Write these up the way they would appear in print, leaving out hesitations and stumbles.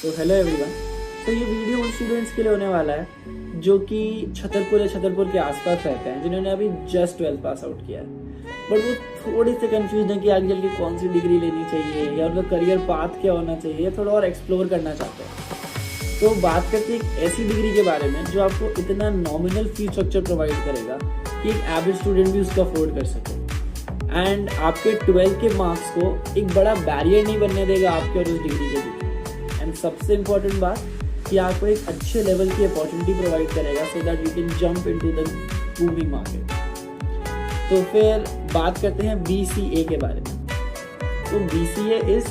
तो hello everyone. तो ये वीडियो उन स्टूडेंट्स के लिए होने वाला है जो कि छतरपुर या छतरपुर के आसपास रहते हैं, जिन्होंने अभी जस्ट 12th पास आउट किया है, बट वो थोड़े से कंफ्यूज हैं कि आगे चल के कौन सी डिग्री लेनी चाहिए या उनका करियर पाथ क्या होना चाहिए, या थोड़ा और एक्सप्लोर करना चाहते हैं। तो बात करते हैं एक ऐसी डिग्री के बारे में जो आपको इतना नॉमिनल फी स्ट्रक्चर प्रोवाइड करेगा कि एक एवरेज स्टूडेंट भी उसको अफोर्ड कर सके, एंड आपके 12th के मार्क्स को एक बड़ा बैरियर नहीं बनने देगा आपके और उस डिग्री के बीच। एंड सबसे इम्पोर्टेंट बात कि आपको एक अच्छे लेवल की अपॉर्चुनिटी प्रोवाइड करेगा so that you can jump into the booming market. तो फिर बात करते हैं BCA के बारे में। तो BCA is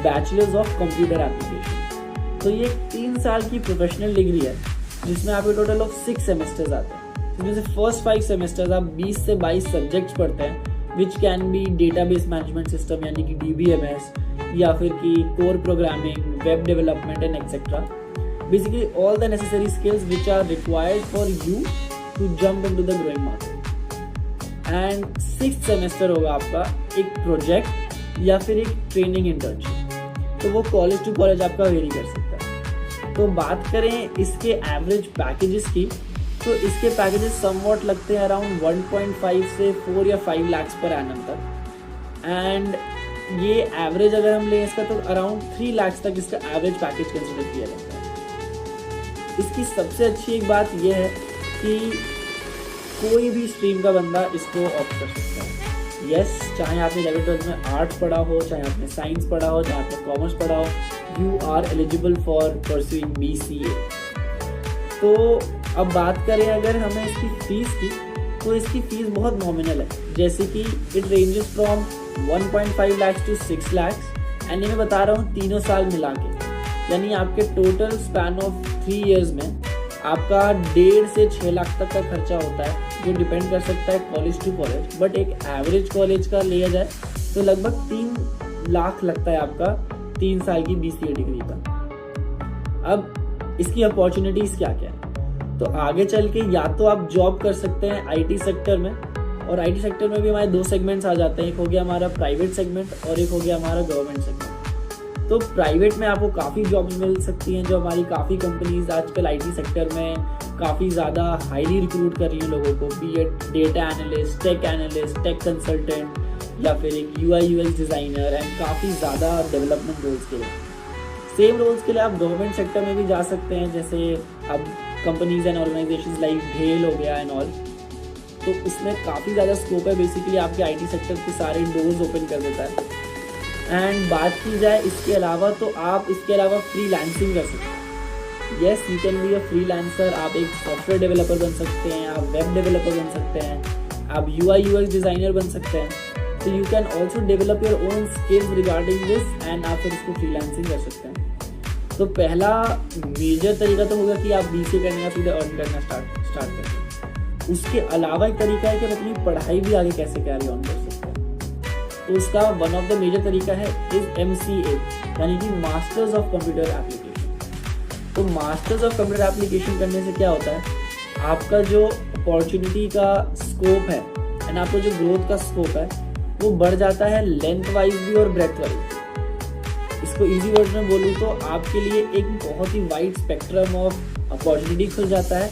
bachelors of computer application. तो ये 3 साल की प्रोफेशनल डिग्री है जिसमें आपके टोटल ऑफ 6 सेमेस्टर्स आते हैं, जिसमें से फर्स्ट 5 सेमेस्टर्स आप 20 से 22 सब्जेक्ट्स पढ़ते हैं, which can be database management system यानी कि DBMS, या फिर कि core programming, web development and etcetera. Basically all the necessary skills which are required for you to jump into the growing market. And 6th semester होगा आपका एक project या फिर एक ट्रेनिंग इंटर्नशिप। तो वो कॉलेज टू कॉलेज आपका very कर सकता है। तो बात करें इसके एवरेज पैकेजेस की, तो इसके पैकेजेस समवॉट लगते हैं अराउंड 1.5 से 4 या 5 लाख पर एनम तक। एंड ये एवरेज अगर हम लें इसका तो अराउंड 3 लाख तक इसका एवरेज पैकेज कंसिडर किया जाता है। इसकी सबसे अच्छी एक बात यह है कि कोई भी स्ट्रीम का बंदा इसको ऑप्ट कर सकता है। यस, चाहे आपने 11th-12th में आर्ट्स पढ़ा हो, चाहे आपने साइंस पढ़ा हो, चाहे आपने कॉमर्स पढ़ा हो, you are eligible for pursuing BCA। तो अब बात करें अगर हमें इसकी फीस की, तो इसकी फीस बहुत नॉमिनल है, जैसे कि it ranges from 1.5 lakh to 6 lakh. And ये मैं बता रहा हूँ 3 साल मिला के, यानी आपके टोटल स्पैन ऑफ 3 इयर्स में आपका 1.5 से 6 लाख तक का खर्चा होता है, जो डिपेंड कर सकता है कॉलेज टू कॉलेज। बट एक एवरेज कॉलेज का लिया जाए तो लगभग 3 लाख लगता है आपका 3 साल की BCA डिग्री का। अब इसकी अपॉर्चुनिटीज़ क्या क्या है, तो आगे चल के या तो आप जॉब कर सकते हैं IT सेक्टर में, और IT सेक्टर में भी हमारे 2 सेगमेंट्स आ जाते हैं, एक हो गया हमारा प्राइवेट सेगमेंट और एक हो गया हमारा गवर्नमेंट सेगमेंट। तो प्राइवेट में आपको काफ़ी जॉब्स मिल सकती हैं, जो हमारी काफ़ी कंपनीज आजकल IT सेक्टर में काफ़ी ज़्यादा हाईली रिक्रूट कर रही हैं लोगों को, be at data analyst, tech consultant, या फिर एक UI UX डिज़ाइनर, एंड काफ़ी ज़्यादा डेवलपमेंट रोल्स के लिए। सेम रोल्स के लिए आप गवर्नमेंट सेक्टर में भी जा सकते हैं, जैसे अब कंपनीज एंड ऑर्गेनाइजेशंस लाइक भेल हो गया एंड ऑल। तो इसमें काफ़ी ज़्यादा स्कोप है, बेसिकली आपके IT सेक्टर के सारे डोर्स ओपन कर देता है। एंड बात की जाए इसके अलावा, तो आप इसके अलावा फ्रीलांसिंग कर सकते हैं। Yes, you can be a freelancer. आप एक सॉफ्टवेयर डेवलपर बन सकते हैं, आप वेब डेवलपर बन सकते हैं, आप UI UX डिज़ाइनर बन सकते हैं। तो you can also develop your own skills regarding this, and आप फिर इसको फ्रीलांसिंग कर सकते हैं। तो पहला मेजर तरीका तो होगा कि आप BCA करने का सीधे अर्न करना स्टार्ट करें। उसके अलावा एक तरीका है कि आप अपनी पढ़ाई भी आगे कैसे कैरी ऑन कर सकते हैं। तो उसका वन ऑफ द मेजर तरीका है इज MCA, यानी कि मास्टर्स ऑफ कंप्यूटर एप्लीकेशन। तो मास्टर्स ऑफ कंप्यूटर एप्लीकेशन करने से क्या होता है, आपका जो अपॉर्चुनिटी का स्कोप है एंड आपका जो ग्रोथ का स्कोप है वो बढ़ जाता है, लेंथ वाइज भी और ब्रेथ वाइज। इसको इजी वर्ड में बोलूँ तो आपके लिए एक बहुत ही वाइड स्पेक्ट्रम ऑफ अपॉर्चुनिटी खुल जाता है,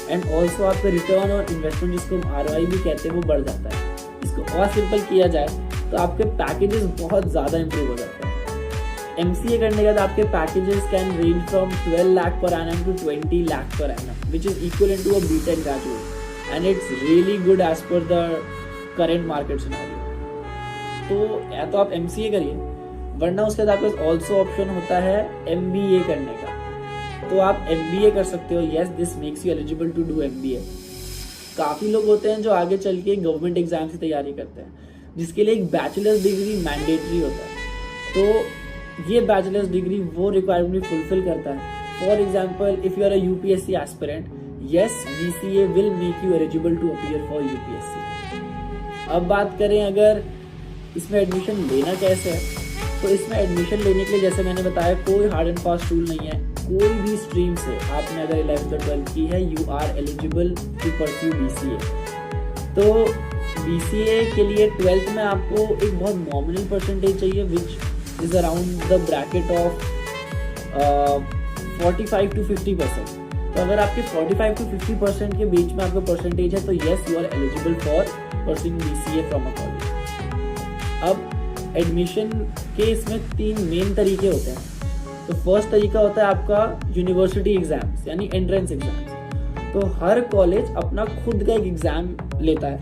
एंड ऑल्सो आपका रिटर्न और इन्वेस्टमेंट, जिसको हम ROI भी कहते हैं, वो बढ़ जाता है। इसको और सिंपल किया जाए तो आपके पैकेजेस बहुत ज़्यादा इंप्रूव हो जाते हैं। MCA करने के बाद आपके packages can range from 12 lakh per annum to 20 lakh per annum, which is equal to a B.Tech graduate, and it's really good as per the current market scenario. तो या तो आप MCA करिए, वरना उसके बाद आपके पास ऑल्सो ऑप्शन होता है MBA करने का। तो आप MBA कर सकते हो। Yes, this makes you eligible to do MBA। काफ़ी लोग होते हैं जो आगे चल के गवर्नमेंट एग्जाम की तैयारी करते हैं, जिसके लिए एक बैचलर्स डिग्री मैंडेटरी होता है। तो ये बैचलर्स डिग्री वो रिक्वायरमेंट फुलफिल करता है। For example, if you are a UPSC aspirant, yes, BCA will make you eligible to appear for UPSC। अब बात करें अगर इसमें एडमिशन लेना कैसे है, तो इसमें एडमिशन लेने के लिए जैसे मैंने बताया कोई हार्ड एंड फास्ट रूल नहीं है। कोई भी स्ट्रीम से आपने अगर 11th और 12th की है, you are eligible to pursue BCA। तो BCA के लिए 12th में आपको एक बहुत नॉमिनल परसेंटेज चाहिए, which is around the bracket of 45 to 50%। तो अगर आपके 45 to 50% के बीच में आपका परसेंटेज है तो yes you are eligible for pursuing BCA from a college. अब एडमिशन के इसमें 3 मेन तरीके होते हैं। तो फर्स्ट तरीका होता है आपका यूनिवर्सिटी एग्जाम्स यानी एंट्रेंस एग्जाम्स। तो हर कॉलेज अपना खुद का एक एग्जाम लेता है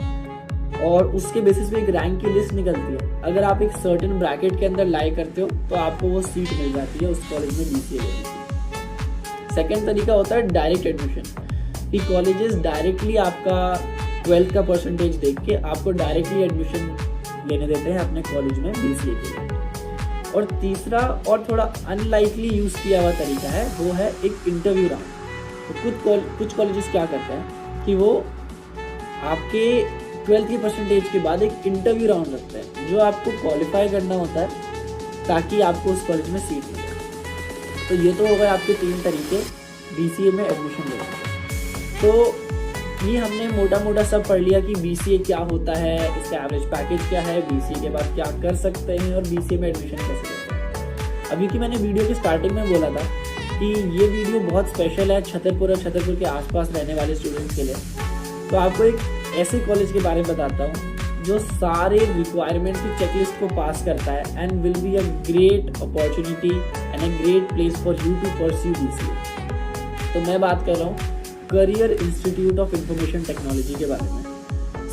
और उसके बेसिस पे एक रैंक की लिस्ट निकलती है। अगर आप एक सर्टेन ब्रैकेट के अंदर लाई करते हो तो आपको वो सीट मिल जाती है उस कॉलेज में BCA लेने की। सेकेंड तरीका होता है डायरेक्ट एडमिशन कि कॉलेजेस डायरेक्टली आपका 12th का परसेंटेज देख के आपको डायरेक्टली एडमिशन लेने देते हैं अपने कॉलेज में BCA के लिए। और तीसरा और थोड़ा अनलाइकली यूज किया हुआ तरीका है वो है एक इंटरव्यू राउंड। तो कुछ कॉलेजेस क्या करते हैं कि वो आपके 12th की परसेंटेज के बाद एक इंटरव्यू राउंड रखते हैं जो आपको क्वालिफाई करना होता है ताकि आपको उस कॉलेज में सीट मिले। तो ये तो हो गए आपके 3 तरीके BCA में एडमिशन लेने के। तो ये हमने मोटा मोटा सब पढ़ लिया कि BCA क्या होता है, इसका एवरेज पैकेज क्या है, BCA के बाद क्या कर सकते हैं और BCA में एडमिशन कैसे लेते हैं। अभी की मैंने वीडियो के स्टार्टिंग में बोला था कि ये वीडियो बहुत स्पेशल है छतरपुर और छतरपुर के आसपास रहने वाले स्टूडेंट्स के लिए। तो आपको एक ऐसे कॉलेज के बारे में बताता हूँ जो सारे रिक्वायरमेंट की चेकलिस्ट को पास करता है and will be a great opportunity and a great place for you to pursue BCA। तो मैं बात कर रहा हूँ career institute of information technology के बारे में।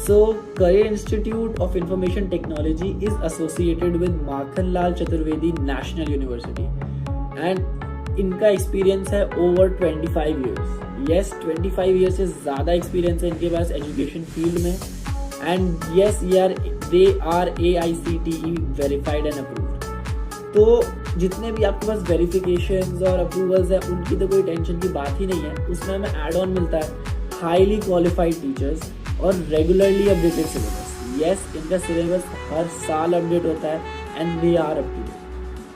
So career institute of information technology is associated with Makhanlal Chaturvedi national university and इनका एक्सपीरियंस है ओवर 25 ईयर्स। यस 25 ईयर्स से ज़्यादा एक्सपीरियंस है इनके पास एजुकेशन फील्ड में and yes they are AICTE verified and approved. तो जितने भी आपके पास वेरिफिकेशंस और अप्रूवल्स हैं उनकी तो कोई टेंशन की बात ही नहीं है। उसमें हमें एड ऑन मिलता है हाईली क्वालिफाइड टीचर्स और रेगुलरली अपडेटेड सिलेबस। यस इनका सिलेबस हर साल अपडेट होता है and they are up to date.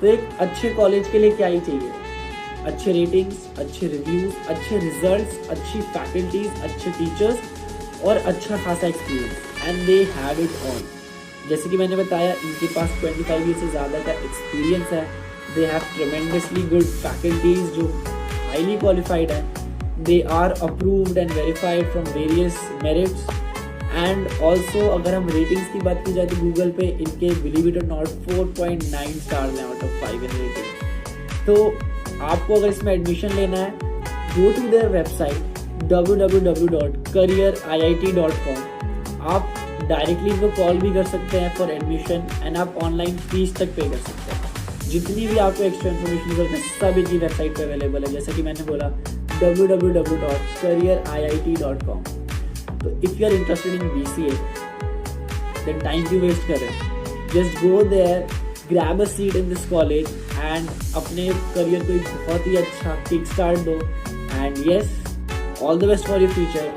तो एक अच्छे कॉलेज के लिए क्या ही चाहिए? अच्छे रेटिंग्स, अच्छे रिव्यूज, अच्छे रिजल्ट्स, अच्छी फैकल्टीज, अच्छे टीचर्स और अच्छा खासा experience and they have it all. जैसे कि मैंने बताया इनके पास 25 ईयर से ज़्यादा का एक्सपीरियंस है। They have tremendously good faculties जो हाईली क्वालिफाइड है। They are approved and verified from various merits and also अगर हम रेटिंग्स की बात की जाए तो गूगल पे इनके बिलीव इट और नॉट 4.9 स्टार्स हैं आउट ऑफ 5 इन रेटिंग। तो आपको अगर इसमें एडमिशन लेना है go to their website www.careeriit.com। आप डायरेक्टली इनको कॉल भी कर सकते हैं फॉर एडमिशन एंड आप ऑनलाइन फीस तक पे कर सकते हैं। जितनी भी आपको एक्स्ट्रा इन्फॉर्मेशन जरूरत है सब इनकी वेबसाइट पे अवेलेबल है। जैसे कि मैंने बोला www.careeriit.com। तो if you are interested in BCA then time क्यों वेस्ट कर रहे हैं? Just go there, grab a seat in this college and अपने करियर को एक बहुत ही अच्छा किक स्टार्ट दो and yes all the best for your future.